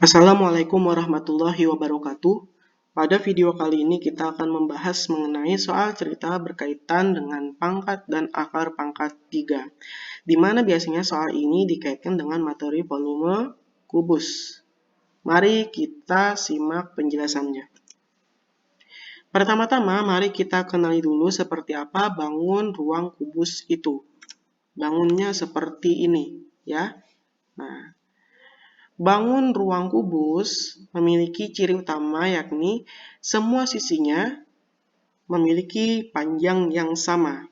Assalamualaikum warahmatullahi wabarakatuh. Pada video kali ini kita akan membahas mengenai soal cerita berkaitan dengan pangkat dan akar pangkat 3, di mana biasanya soal ini dikaitkan dengan materi volume kubus. Mari kita simak penjelasannya. Pertama-tama, mari kita kenali dulu seperti apa bangun ruang kubus itu. Bangunnya seperti ini, ya. Nah, bangun ruang kubus memiliki ciri utama yakni semua sisinya memiliki panjang yang sama.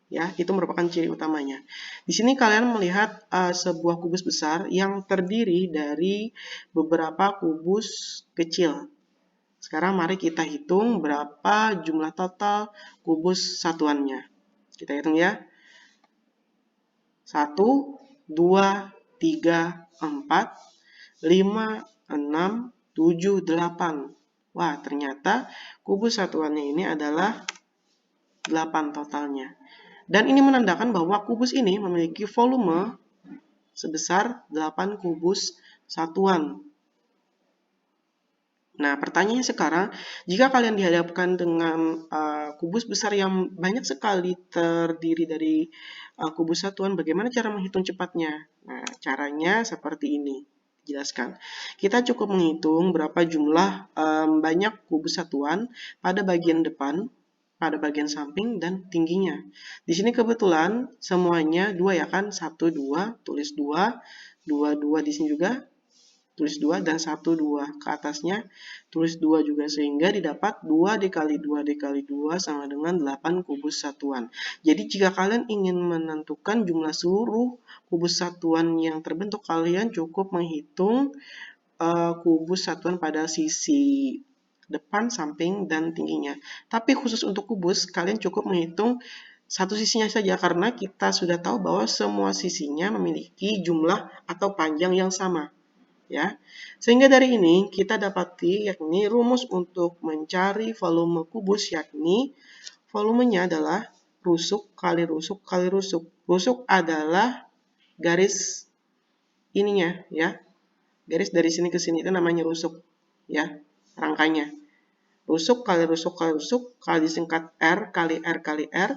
Ya, itu merupakan ciri utamanya. Di sini kalian melihat sebuah kubus besar yang terdiri dari beberapa kubus kecil. Sekarang mari kita hitung berapa jumlah total kubus satuannya. Kita hitung ya. 1, 2, 3, 4, 5, 6, 7, 8. Wah, ternyata kubus satuannya ini adalah 8 totalnya. Dan ini menandakan bahwa kubus ini memiliki volume sebesar 8 kubus satuan. Nah, pertanyaannya sekarang, jika kalian dihadapkan dengan kubus besar yang banyak sekali terdiri dari kubus satuan, bagaimana cara menghitung cepatnya? Nah, caranya seperti ini. Jelaskan. Kita cukup menghitung berapa jumlah banyak kubus satuan pada bagian depan, pada bagian samping, dan tingginya. Di sini kebetulan semuanya 2 ya kan? 1, 2, tulis 2, 2, 2 di sini juga. Tulis 2 dan 1, 2 ke atasnya tulis 2 juga, sehingga didapat 2 dikali 2 dikali 2 sama dengan 8 kubus satuan. Jadi jika kalian ingin menentukan jumlah seluruh kubus satuan yang terbentuk, kalian cukup menghitung kubus satuan pada sisi depan, samping, dan tingginya. Tapi khusus untuk kubus, kalian cukup menghitung satu sisinya saja karena kita sudah tahu bahwa semua sisinya memiliki jumlah atau panjang yang sama. Ya, sehingga dari ini kita dapati yakni rumus untuk mencari volume kubus yakni volumenya adalah rusuk kali rusuk kali rusuk. Rusuk adalah garis ininya ya. Garis dari sini ke sini itu namanya rusuk ya, rangkanya. Rusuk kali rusuk kali rusuk kali disingkat R kali R kali R.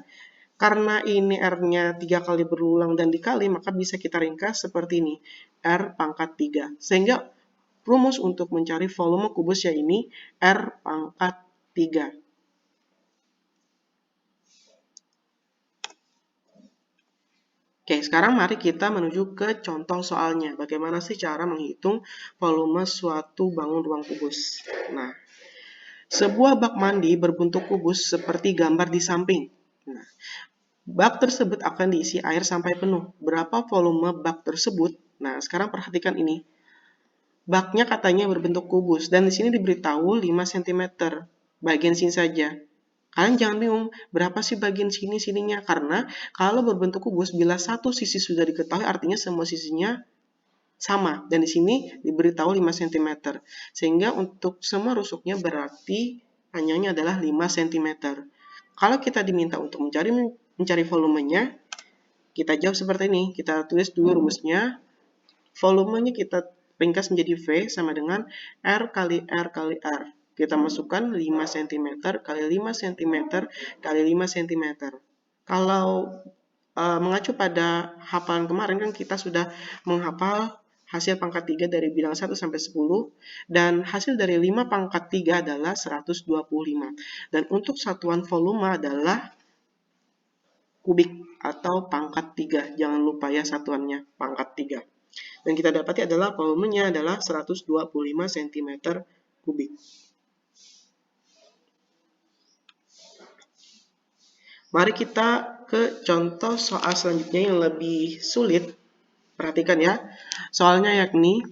Karena ini R-nya 3 kali berulang dan dikali, maka bisa kita ringkas seperti ini. R pangkat 3. Sehingga rumus untuk mencari volume kubus ya ini R pangkat 3. Oke, sekarang mari kita menuju ke contoh soalnya. Bagaimana sih cara menghitung volume suatu bangun ruang kubus? Nah, sebuah bak mandi berbentuk kubus seperti gambar di samping. Nah, bak tersebut akan diisi air sampai penuh. Berapa volume bak tersebut? Nah, sekarang perhatikan ini. Baknya katanya berbentuk kubus dan di sini diberitahu 5 cm. Bagian sini saja. Kalian jangan bingung, berapa sih bagian sininya? Karena kalau berbentuk kubus, bila satu sisi sudah diketahui, artinya semua sisinya sama. Dan di sini diberitahu 5 cm. Sehingga untuk semua rusuknya berarti panjangnya adalah 5 cm. Kalau kita diminta untuk mencari volumenya, kita jawab seperti ini. Kita tulis dulu rumusnya. Volumenya kita ringkas menjadi V sama dengan R kali R kali R. Kita masukkan 5 cm kali 5 cm kali 5 cm. Kalau mengacu pada hafalan kemarin kan kita sudah menghafal hasil pangkat 3 dari bilangan 1 sampai 10 dan hasil dari 5 pangkat 3 adalah 125. Dan untuk satuan volume adalah kubik atau pangkat 3. Jangan lupa ya satuannya pangkat 3. Dan kita dapati adalah volumenya adalah 125 cm kubik. Mari kita ke contoh soal selanjutnya yang lebih sulit. Perhatikan ya. Soalnya yakni,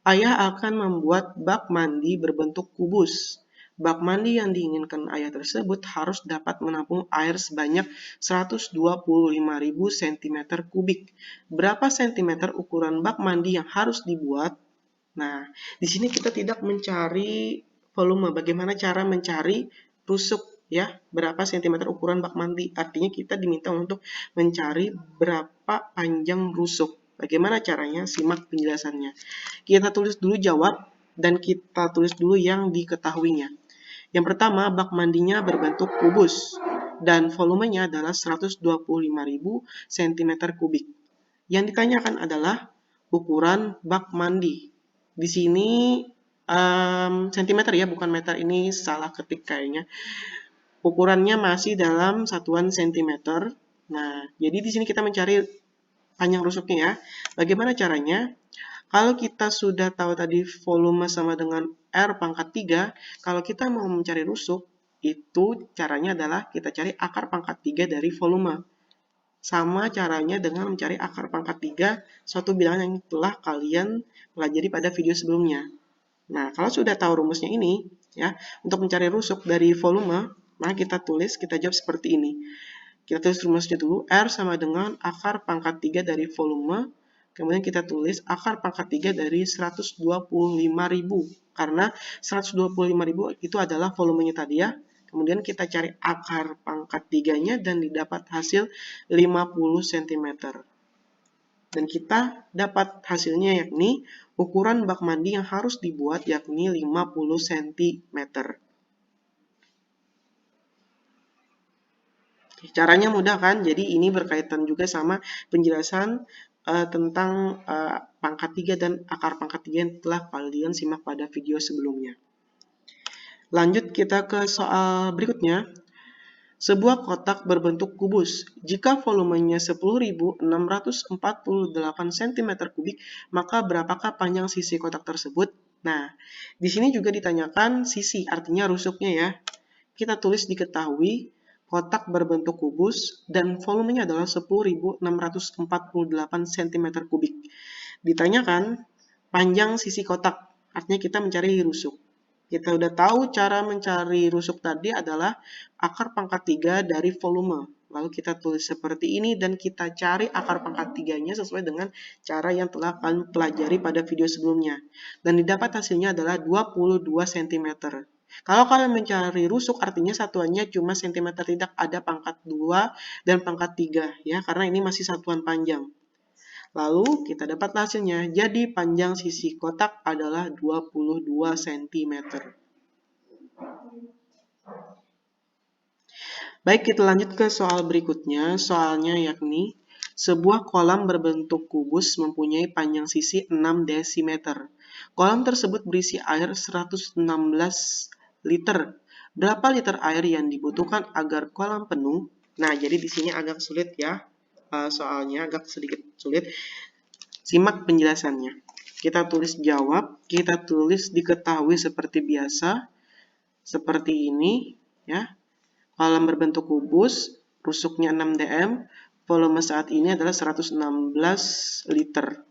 ayah akan membuat bak mandi berbentuk kubus. Bak mandi yang diinginkan ayah tersebut harus dapat menampung air sebanyak 125.000 cm kubik. Berapa cm ukuran bak mandi yang harus dibuat? Nah, di sini kita tidak mencari volume. Bagaimana cara mencari rusuk ya? Berapa cm ukuran bak mandi? Artinya kita diminta untuk mencari berapa panjang rusuk. Bagaimana caranya? Simak penjelasannya. Kita tulis dulu jawab dan kita tulis dulu yang diketahuinya. Yang pertama, bak mandinya berbentuk kubus dan volumenya adalah 125.000 cm kubik. Yang ditanyakan adalah ukuran bak mandi. Di sini sentimeter ya, bukan meter, ini salah ketik kayaknya. Ukurannya masih dalam satuan sentimeter. Nah, jadi di sini kita mencari panjang rusuknya ya. Bagaimana caranya? Kalau kita sudah tahu tadi volume sama dengan R pangkat 3, kalau kita mau mencari rusuk, itu caranya adalah kita cari akar pangkat 3 dari volume. Sama caranya dengan mencari akar pangkat 3, suatu bilangan yang telah kalian pelajari pada video sebelumnya. Nah, kalau sudah tahu rumusnya ini, ya, untuk mencari rusuk dari volume, maka kita jawab seperti ini. Kita tulis rumusnya dulu, R sama dengan akar pangkat 3 dari volume, kemudian kita tulis akar pangkat 3 dari 125.000, karena 125.000 itu adalah volumenya tadi ya. Kemudian kita cari akar pangkat 3-nya dan didapat hasil 50 cm. Dan kita dapat hasilnya yakni ukuran bak mandi yang harus dibuat yakni 50 cm. Caranya mudah kan? Jadi ini berkaitan juga sama penjelasan tentang pangkat 3 dan akar pangkat 3 yang telah kalian simak pada video sebelumnya. Lanjut kita ke soal berikutnya. Sebuah kotak berbentuk kubus. Jika volumenya 10.648 cm kubik, maka berapakah panjang sisi kotak tersebut? Nah, di sini juga ditanyakan sisi, artinya rusuknya ya. Kita tulis diketahui kotak berbentuk kubus dan volumenya adalah 10.648 cm kubik. Ditanyakan panjang sisi kotak, artinya kita mencari rusuk. Kita udah tahu cara mencari rusuk tadi adalah akar pangkat 3 dari volume. Lalu kita tulis seperti ini dan kita cari akar pangkat 3-nya sesuai dengan cara yang telah kalian pelajari pada video sebelumnya. Dan didapat hasilnya adalah 22 cm. Kalau kalian mencari rusuk artinya satuannya cuma cm, tidak ada pangkat 2 dan pangkat 3 ya, karena ini masih satuan panjang. Lalu kita dapat hasilnya, jadi panjang sisi kotak adalah 22 cm. Baik, kita lanjut ke soal berikutnya. Soalnya yakni, sebuah kolam berbentuk kubus mempunyai panjang sisi 6 desimeter. Kolam tersebut berisi air 116 liter. Berapa liter air yang dibutuhkan agar kolam penuh? Nah, jadi di sini agak sulit ya. Soalnya agak sedikit sulit. Simak penjelasannya. Kita tulis jawab, kita tulis diketahui seperti biasa, seperti ini ya. Kolam berbentuk kubus, rusuknya 6 dm, volume saat ini adalah 116 liter.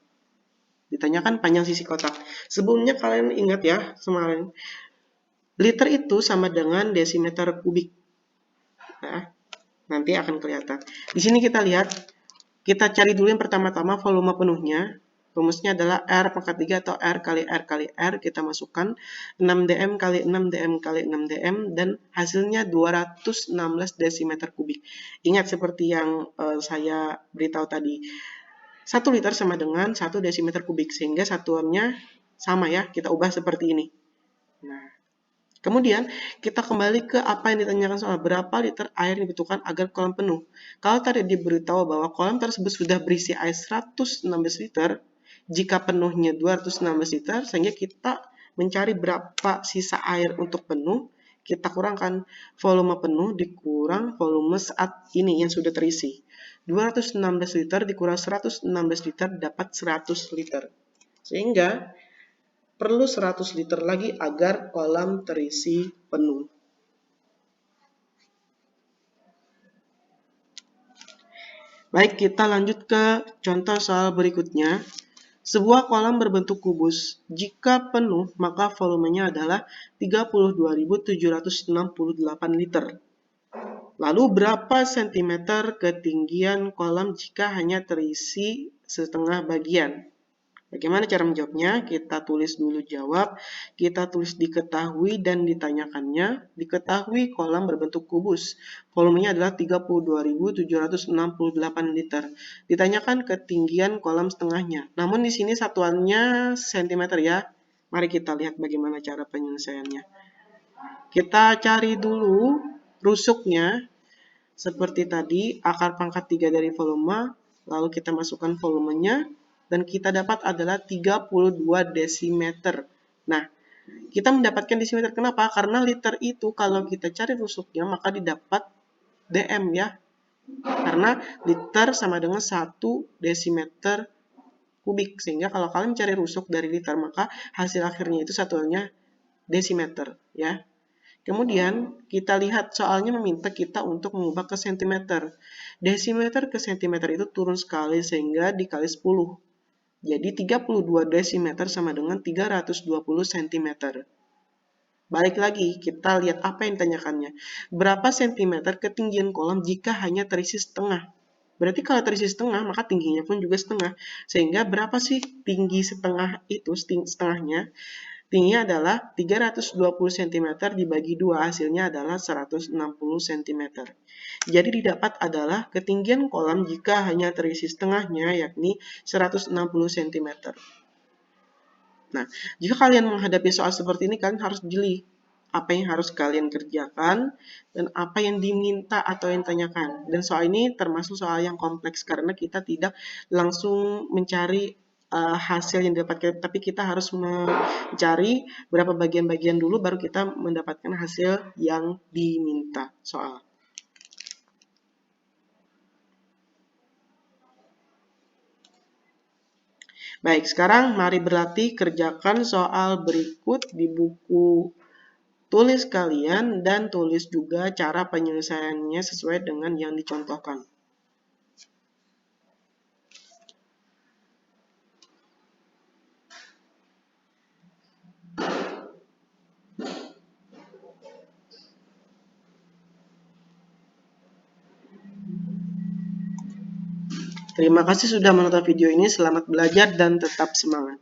Ditanyakan panjang sisi kotak. Sebelumnya kalian ingat ya, kemarin liter itu sama dengan desimeter kubik. Nah, nanti akan kelihatan. Di sini kita lihat, kita cari dulu yang pertama-tama volume penuhnya. Rumusnya adalah R pangkat 3 atau R kali R kali R. Kita masukkan 6 dm kali 6 dm kali 6 dm dan hasilnya 216 desimeter kubik. Ingat seperti yang saya beritahu tadi. 1 liter sama dengan 1 desimeter kubik, sehingga satuannya sama ya, kita ubah seperti ini. Nah, kemudian kita kembali ke apa yang ditanyakan soal berapa liter air yang dibutuhkan agar kolam penuh. Kalau tadi diberitahu bahwa kolam tersebut sudah berisi air 116 liter, jika penuhnya 216 liter, sehingga kita mencari berapa sisa air untuk penuh, kita kurangkan volume penuh dikurang volume saat ini yang sudah terisi. 216 liter dikurang 116 liter dapat 100 liter. Sehingga perlu 100 liter lagi agar kolam terisi penuh. Baik, kita lanjut ke contoh soal berikutnya. Sebuah kolam berbentuk kubus. Jika penuh, maka volumenya adalah 32.768 liter. Lalu berapa sentimeter ketinggian kolam jika hanya terisi setengah bagian? Bagaimana cara menjawabnya? Kita tulis dulu jawab, kita tulis diketahui dan ditanyakannya. Diketahui kolam berbentuk kubus. Volumenya adalah 32.768 liter. Ditanyakan ketinggian kolam setengahnya. Namun di sini satuannya cm ya. Mari kita lihat bagaimana cara penyelesaiannya. Kita cari dulu rusuknya. Seperti tadi, akar pangkat 3 dari volume, lalu kita masukkan volumenya, dan kita dapat adalah 32 desimeter. Nah, kita mendapatkan desimeter. Kenapa? Karena liter itu kalau kita cari rusuknya, maka didapat dm ya. Karena liter sama dengan 1 desimeter kubik. Sehingga kalau kalian mencari rusuk dari liter, maka hasil akhirnya itu satuannya desimeter ya. Kemudian kita lihat soalnya meminta kita untuk mengubah ke sentimeter. Desimeter ke sentimeter itu turun sekali sehingga dikali 10. Jadi 32 desimeter sama dengan 320 cm. Balik lagi, kita lihat apa yang ditanyakannya. Berapa sentimeter ketinggian kolam jika hanya terisi setengah? Berarti kalau terisi setengah, maka tingginya pun juga setengah. Sehingga berapa sih tinggi setengah itu, setengahnya? Tingginya adalah 320 cm dibagi 2, hasilnya adalah 160 cm. Jadi didapat adalah ketinggian kolam jika hanya terisi setengahnya, yakni 160 cm. Nah, jika kalian menghadapi soal seperti ini, kalian harus jeli apa yang harus kalian kerjakan dan apa yang diminta atau yang ditanyakan. Dan soal ini termasuk soal yang kompleks karena kita tidak langsung mencari hasil yang didapatkan, tapi kita harus mencari beberapa bagian-bagian dulu baru kita mendapatkan hasil yang diminta soal. Baik, sekarang mari berlatih kerjakan soal berikut di buku tulis kalian dan tulis juga cara penyelesaiannya sesuai dengan yang dicontohkan. Terima kasih sudah menonton video ini. Selamat belajar dan tetap semangat.